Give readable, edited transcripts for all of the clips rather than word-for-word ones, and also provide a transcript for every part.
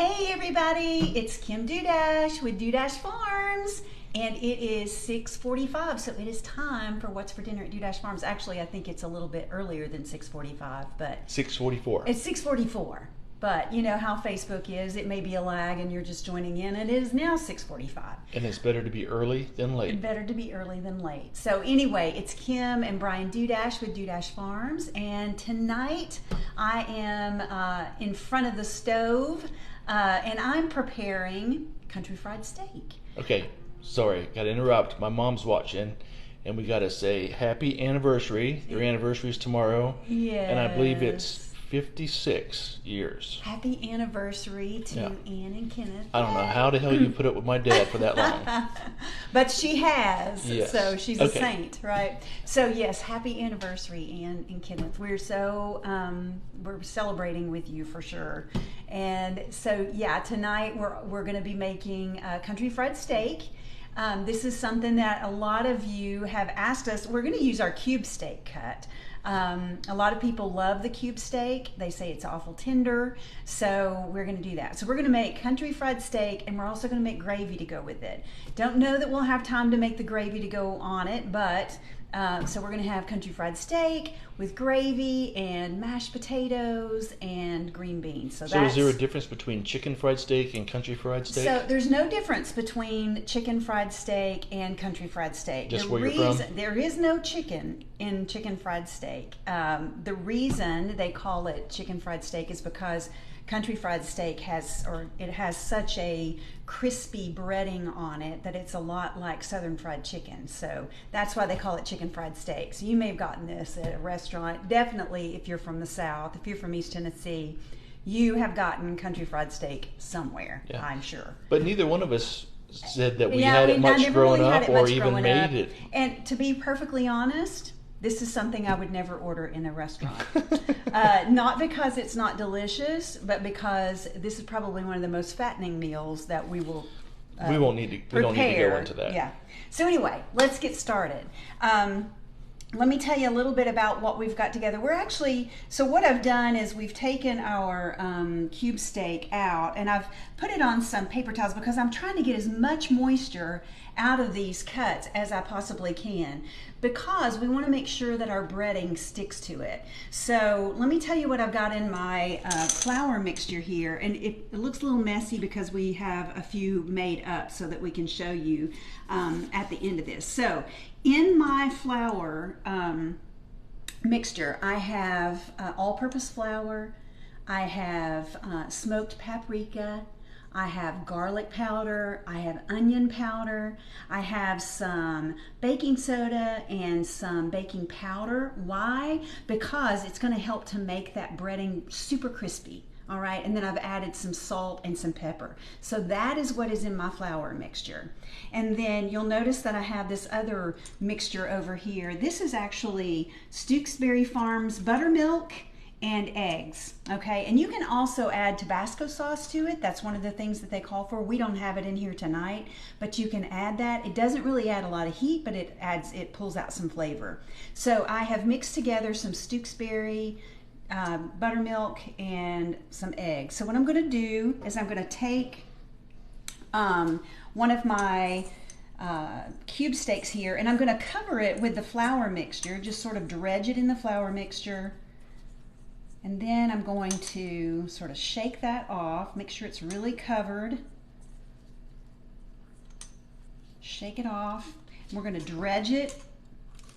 Hey everybody, it's Kim Dudash with Dudash Farms, and it is 6:45, so it is time for What's for Dinner at Dudash Farms. Actually, I think it's a little bit earlier than 6:45, but 6:44. it's 6:44. But you know how Facebook is, it may be a lag and you're just joining in, and it is now 6:45. And it's better to be early than late. Better to be early than late. So anyway, it's Kim and Brian Dudash with Dudash Farms, and tonight I am in front of the stove, and I'm preparing country fried steak. Okay, sorry, gotta interrupt. My mom's watching, and we gotta say happy anniversary. Their anniversary is tomorrow. Yes. And I believe it's 56 years. Happy anniversary to Ann and Kenneth. I don't know how the hell you put up with my dad for that long. But she has, Yes. so she's a saint, right? So yes, happy anniversary, Ann and Kenneth. We're so we're celebrating with you for sure. And so yeah, tonight we're going to be making country fried steak. This is something that a lot of you have asked us. We're going to use our cube steak cut. A lot of people love the cube steak. They say it's awful tender, so we're going to do that. So we're going to make country fried steak, and we're also going to make gravy to go with it. Don't know that we'll have time to make the gravy to go on it, but so we're going to have country fried steak with gravy and mashed potatoes and green beans. So is there a difference between chicken fried steak and country fried steak? So there's no difference between chicken fried steak and country fried steak. Just where you're from? There is no chicken in chicken fried steak. The reason they call it chicken fried steak is because country fried steak has such a crispy breading on it that it's a lot like southern fried chicken. So that's why they call it chicken fried steak. So you may have gotten this at a restaurant. Definitely if you're from the South, if you're from East Tennessee, you have gotten country fried steak somewhere, I'm sure. But neither one of us said that we had it much growing up or even made it. And to be perfectly honest, this is something I would never order in a restaurant. Not because it's not delicious, but because this is probably one of the most fattening meals that we will we don't need to go into that. Yeah. So anyway, let's get started. Let me tell you a little bit about what we've got together. So what I've done is we've taken our cube steak out, and I've put it on some paper towels because I'm trying to get as much moisture out of these cuts as I possibly can, because we want to make sure that our breading sticks to it. So let me tell you what I've got in my flour mixture here, and it looks a little messy because we have a few made up so that we can show you at the end of this. So in my flour mixture, I have all-purpose flour, I have smoked paprika, I have garlic powder, I have onion powder, I have some baking soda and some baking powder. Why? Because it's going to help to make that breading super crispy. All right, and then I've added some salt and some pepper. So that is what is in my flour mixture. And then you'll notice that I have this other mixture over here. This is actually Stewksbury Farms buttermilk and eggs, okay? And you can also add Tabasco sauce to it. That's one of the things that they call for. We don't have it in here tonight, but you can add that. It doesn't really add a lot of heat, but it pulls out some flavor. So I have mixed together some Stewksbury buttermilk and some eggs. So what I'm going to do is I'm going to take one of my cube steaks here, and I'm going to cover it with the flour mixture, just sort of dredge it in the flour mixture. And then I'm going to sort of shake that off, make sure it's really covered. Shake it off. And we're going to dredge it.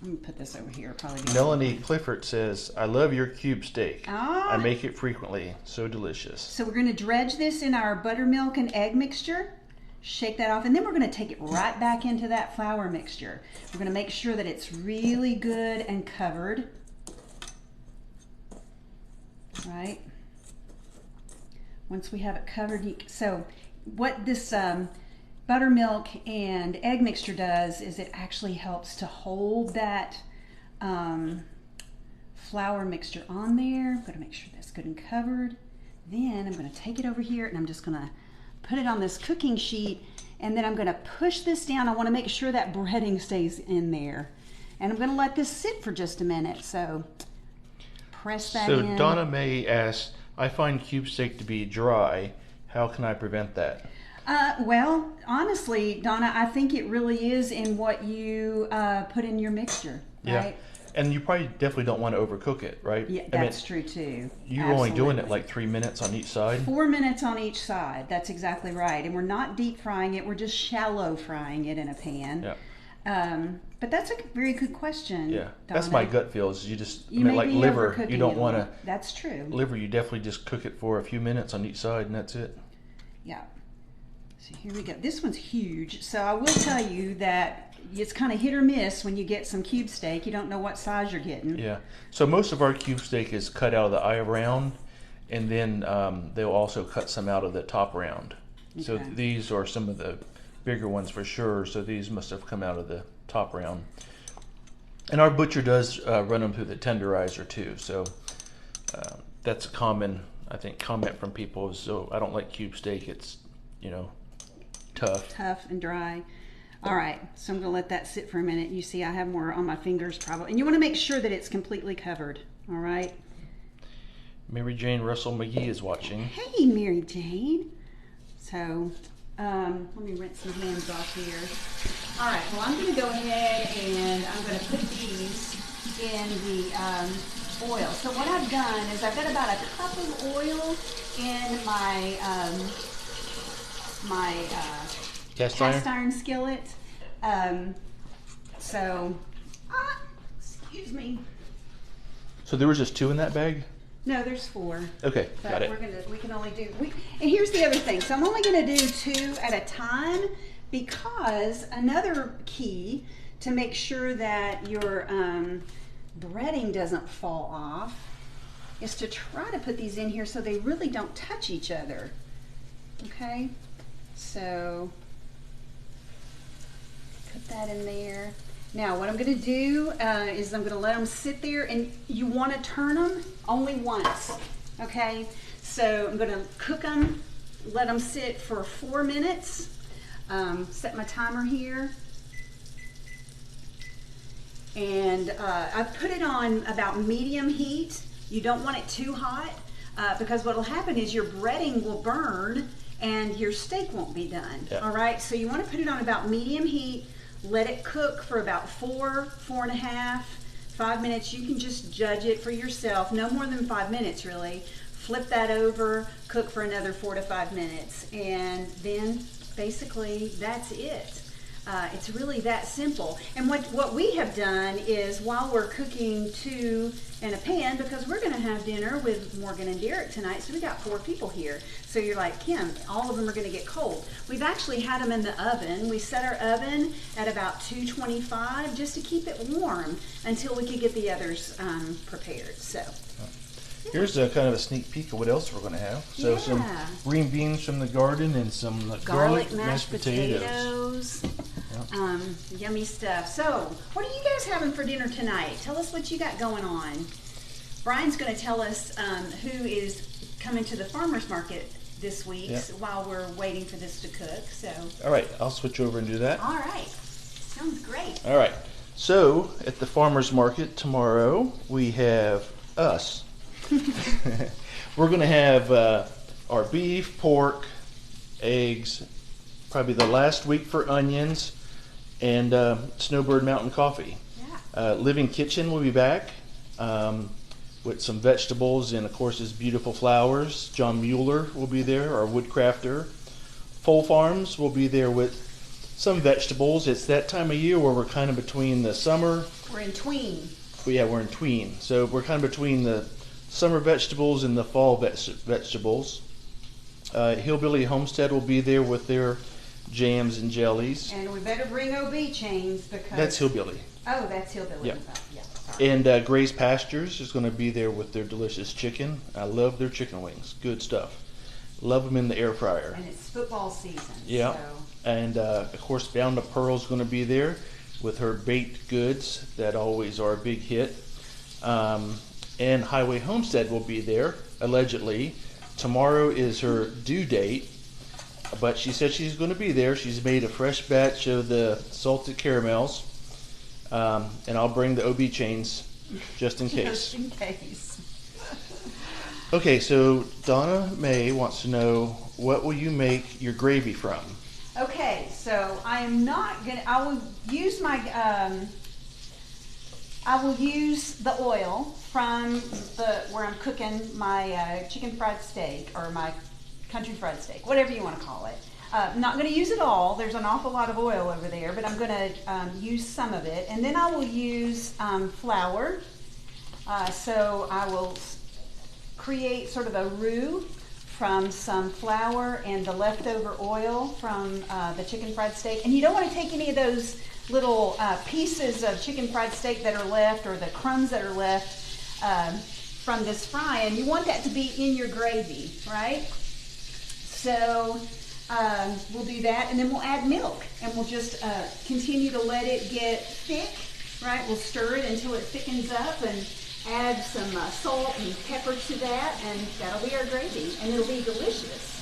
Let me put this over here. Probably. Melanie Clifford says, "I love your cube steak. Ah. I make it frequently. So delicious." So we're going to dredge this in our buttermilk and egg mixture. Shake that off, and then we're going to take it right back into that flour mixture. We're going to make sure that it's really good and covered. Right. Once we have it covered, so what this buttermilk and egg mixture does is it actually helps to hold that flour mixture on there. I'm going to make sure that's good and covered. Then I'm going to take it over here, and I'm just going to put it on this cooking sheet, and then I'm going to push this down. I want to make sure that breading stays in there, and I'm going to let this sit for just a minute. So press that in. So Donna May asks, I find cube steak to be dry. How can I prevent that? Well, honestly, Donna, I think it really is in what you put in your mixture, right? And you probably definitely don't want to overcook it, right? Yeah, that's true too. You're only doing it like 3 minutes on each side? 4 minutes on each side. That's exactly right. And we're not deep frying it. We're just shallow frying it in a pan. Yeah. But that's a very good question. Yeah, that's Donna. my gut feels. You just, You may like be liver, overcooking you don't it. want to. That's true. Liver, you definitely just cook it for a few minutes on each side, and that's it. Yeah. So here we go. This one's huge. So I will tell you that it's kind of hit or miss when you get some cube steak. You don't know what size you're getting. Yeah. So most of our cube steak is cut out of the eye round, and then they'll also cut some out of the top round. Okay. So these are some of the bigger ones for sure. So these must have come out of the top round. And our butcher does run them through the tenderizer too. So that's a common, I think, comment from people. So I don't like cube steak. It's, tough and dry. All right, so I'm gonna let that sit for a minute. You see I have more on my fingers probably, and you want to make sure that it's completely covered. All right. Mary Jane Russell McGee is watching. Hey, Mary Jane. So let me rinse my hands off here. All right, well, I'm gonna go ahead and I'm gonna put these in the oil. So what I've done is I've got about a cup of oil in my cast iron skillet. Excuse me. So there was just 2 in that bag? No, there's 4. Okay, but got it. We can only do. And here's the other thing. So I'm only going to do 2 at a time, because another key to make sure that your breading doesn't fall off is to try to put these in here so they really don't touch each other. Okay. So put that in there. Now what I'm going to do is I'm going to let them sit there, and you want to turn them only once. Okay, so I'm going to cook them, let them sit for 4 minutes. Set my timer here, and I've put it on about medium heat. You don't want it too hot because what will happen is your breading will burn and your steak won't be done. Yeah. All right, so you want to put it on about medium heat, let it cook for about 4.5, 5 minutes. You can just judge it for yourself, no more than 5 minutes really. Flip that over, cook for another 4 to 5 minutes, and then basically that's it. It's really that simple. And what we have done is, while we're cooking 2 in a pan, because we're going to have dinner with Morgan and Derek tonight, so we got 4 people here. So you're like, Kim, all of them are going to get cold. We've actually had them in the oven. We set our oven at about 225 just to keep it warm until we could get the others prepared. So here's a kind of a sneak peek of what else we're going to have. So some green beans from the garden and some garlic mashed potatoes. Yep. Yummy stuff. So what are you guys having for dinner tonight? Tell us what you got going on. Brian's going to tell us who is coming to the farmer's market this week while we're waiting for this to cook. So all right, I'll switch over and do that. All right, sounds great. All right, so at the farmer's market tomorrow we have us. We're going to have our beef, pork, eggs, probably the last week for onions, and Snowbird Mountain Coffee. Yeah. Living Kitchen will be back with some vegetables and, of course, his beautiful flowers. John Mueller will be there, our woodcrafter. Full Farms will be there with some vegetables. It's that time of year where we're kind of between the summer. We're in tween. Yeah, we're in tween. So we're kind of between the summer vegetables and the fall vegetables. Hillbilly Homestead will be there with their jams and jellies. And we better bring OB chains because... That's Hillbilly. Oh, that's Hillbilly. Yep. Yeah. And Gray's Pastures is going to be there with their delicious chicken. I love their chicken wings. Good stuff. Love them in the air fryer. And it's football season. Yeah. So. And of course, Bound to Pearl is going to be there with her baked goods that always are a big hit. And Highway Homestead will be there, allegedly. Tomorrow is her due date, but she said she's going to be there. She's made a fresh batch of the salted caramels, and I'll bring the OB chains just in case. Just in case. Okay, so Donna Mae wants to know, what will you make your gravy from? Okay, so I'm not gonna. I will use my. I will use the oil from where I'm cooking my chicken fried steak or my country fried steak, whatever you want to call it. I'm not going to use it all. There's an awful lot of oil over there, but I'm going to use some of it. And then I will use flour. So I will create sort of a roux from some flour and the leftover oil from the chicken fried steak. And you don't want to take any of those little pieces of chicken fried steak that are left, or the crumbs that are left from this frying. You want that to be in your gravy, right? So we'll do that, and then we'll add milk, and we'll just continue to let it get thick, right? We'll stir it until it thickens up, and add some salt and pepper to that, and that'll be our gravy, and it'll be delicious.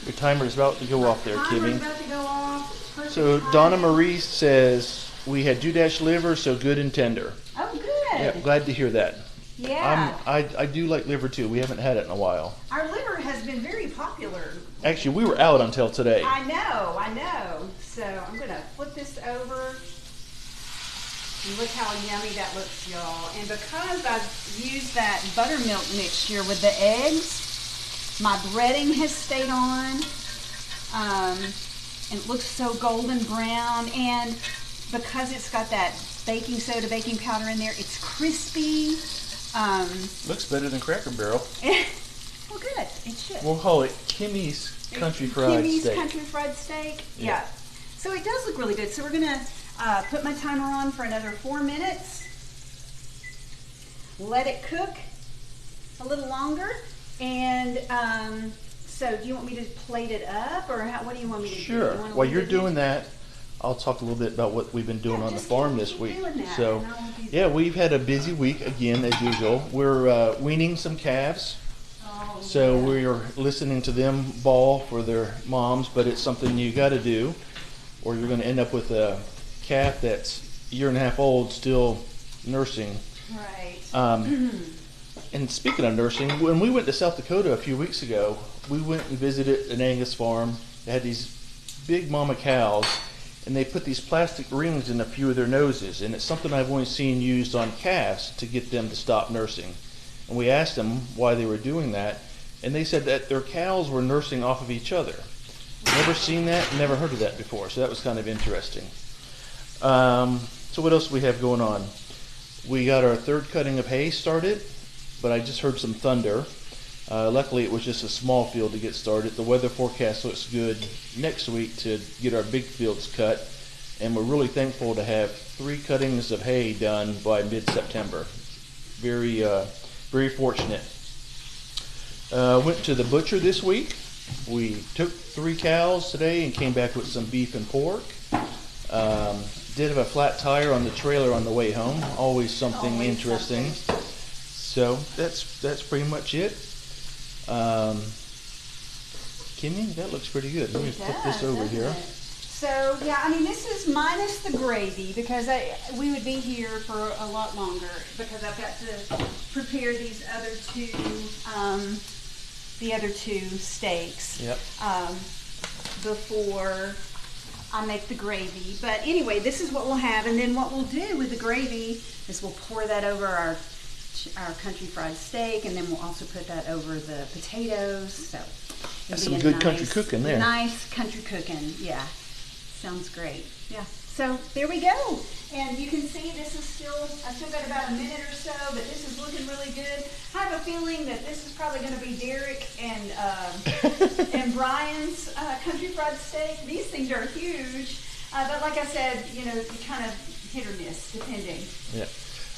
Your timer is about to go off there, Kimmy. Timer's about to go off. Perfect So timing. Donna Marie says we had Dudash liver, so good and tender. Oh, good. Yeah, glad to hear that. Yeah. I do like liver too. We haven't had it in a while. Our liver has been very popular. Actually, we were out until today. I know. So I'm going to flip this over. And look how yummy that looks, y'all. And because I've used that buttermilk mixture with the eggs, my breading has stayed on. And it looks so golden brown. And because it's got that baking soda, baking powder in there, it's crispy. Looks better than Cracker Barrel. Well, good. It should. We'll call it Kimmy's Country Fried Kimmy's Steak. Country Fried Steak. Yeah. So it does look really good. So we're gonna put my timer on for another 4 minutes. Let it cook a little longer. And so do you want me to plate it up, or what do you want me to do? Sure. While you're doing that, I'll talk a little bit about what we've been doing on the farm this week. So, yeah, we've had a busy week again, as usual. We're weaning some calves. So we're listening to them bawl for their moms, but it's something you got to do, or you're going to end up with a calf that's a year and a half old, still nursing. Right. And speaking of nursing, when we went to South Dakota a few weeks ago, we went and visited an Angus farm. They had these big mama cows, and they put these plastic rings in a few of their noses, and it's something I've only seen used on calves to get them to stop nursing. And we asked them why they were doing that, and they said that their cows were nursing off of each other. Never seen that, never heard of that before, so that was kind of interesting. So what else do we have going on? We got our third cutting of hay started, but I just heard some thunder. Luckily, it was just a small field to get started. The weather forecast looks good next week to get our big fields cut, and we're really thankful to have 3 cuttings of hay done by mid-September. Very fortunate. Went to the butcher this week. We took 3 cows today and came back with some beef and pork. Did have a flat tire on the trailer on the way home. Always something interesting. So that's pretty much it. Kimmy, that looks pretty good. Let me flip this over here. So yeah, I mean, this is minus the gravy, because we would be here for a lot longer, because I've got to prepare these other two steaks. Yep. Before I make the gravy. But anyway, this is what we'll have, and then what we'll do with the gravy is we'll pour that over our country fried steak, and then we'll also put that over the potatoes. So that's some good country cooking there. Nice country cooking, yeah. Sounds great. Yeah. So there we go. And you can see this is I've still got about a minute or so, but this is looking really good. I have a feeling that this is probably going to be Derek and and Brian's country fried steak. These things are huge. But like I said, kind of hit or miss, depending. Yeah.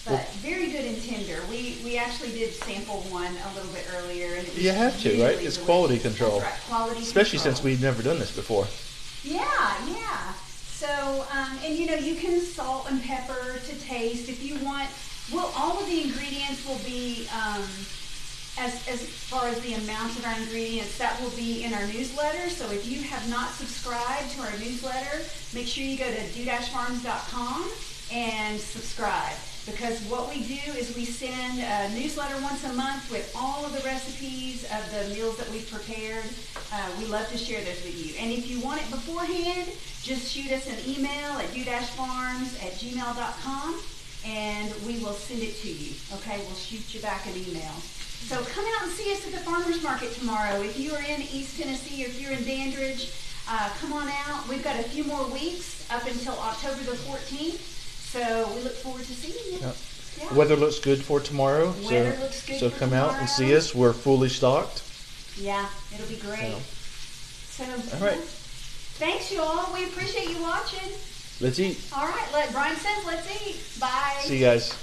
But very good and tender. We actually did sample one a little bit earlier, and it was you have to, really right? It's quality control. That's right, quality Especially control. since we've never done this before. Yeah. So, and you can salt and pepper to taste if you want. Well, all of the ingredients will be, as far as the amount of our ingredients, that will be in our newsletter. So if you have not subscribed to our newsletter, make sure you go to dudashfarms.com and subscribe, because what we do is we send a newsletter once a month with all of the recipes of the meals that we've prepared. We love to share those with you. And if you want it beforehand, just shoot us an email at do-farms@gmail.com and we will send it to you. Okay, we'll shoot you back an email. So come out and see us at the farmers market tomorrow. If you are in East Tennessee or if you're in Dandridge, come on out. We've got a few more weeks up until October the 14th. So we look forward to seeing you. Yep. Yeah. Weather looks good for tomorrow. Weather looks good so for come tomorrow. out and see us. We're fully stocked. Yeah, it'll be great. So all right. Thanks, you all. We appreciate you watching. Let's eat. All right. Brian says let's eat. Bye. See you guys.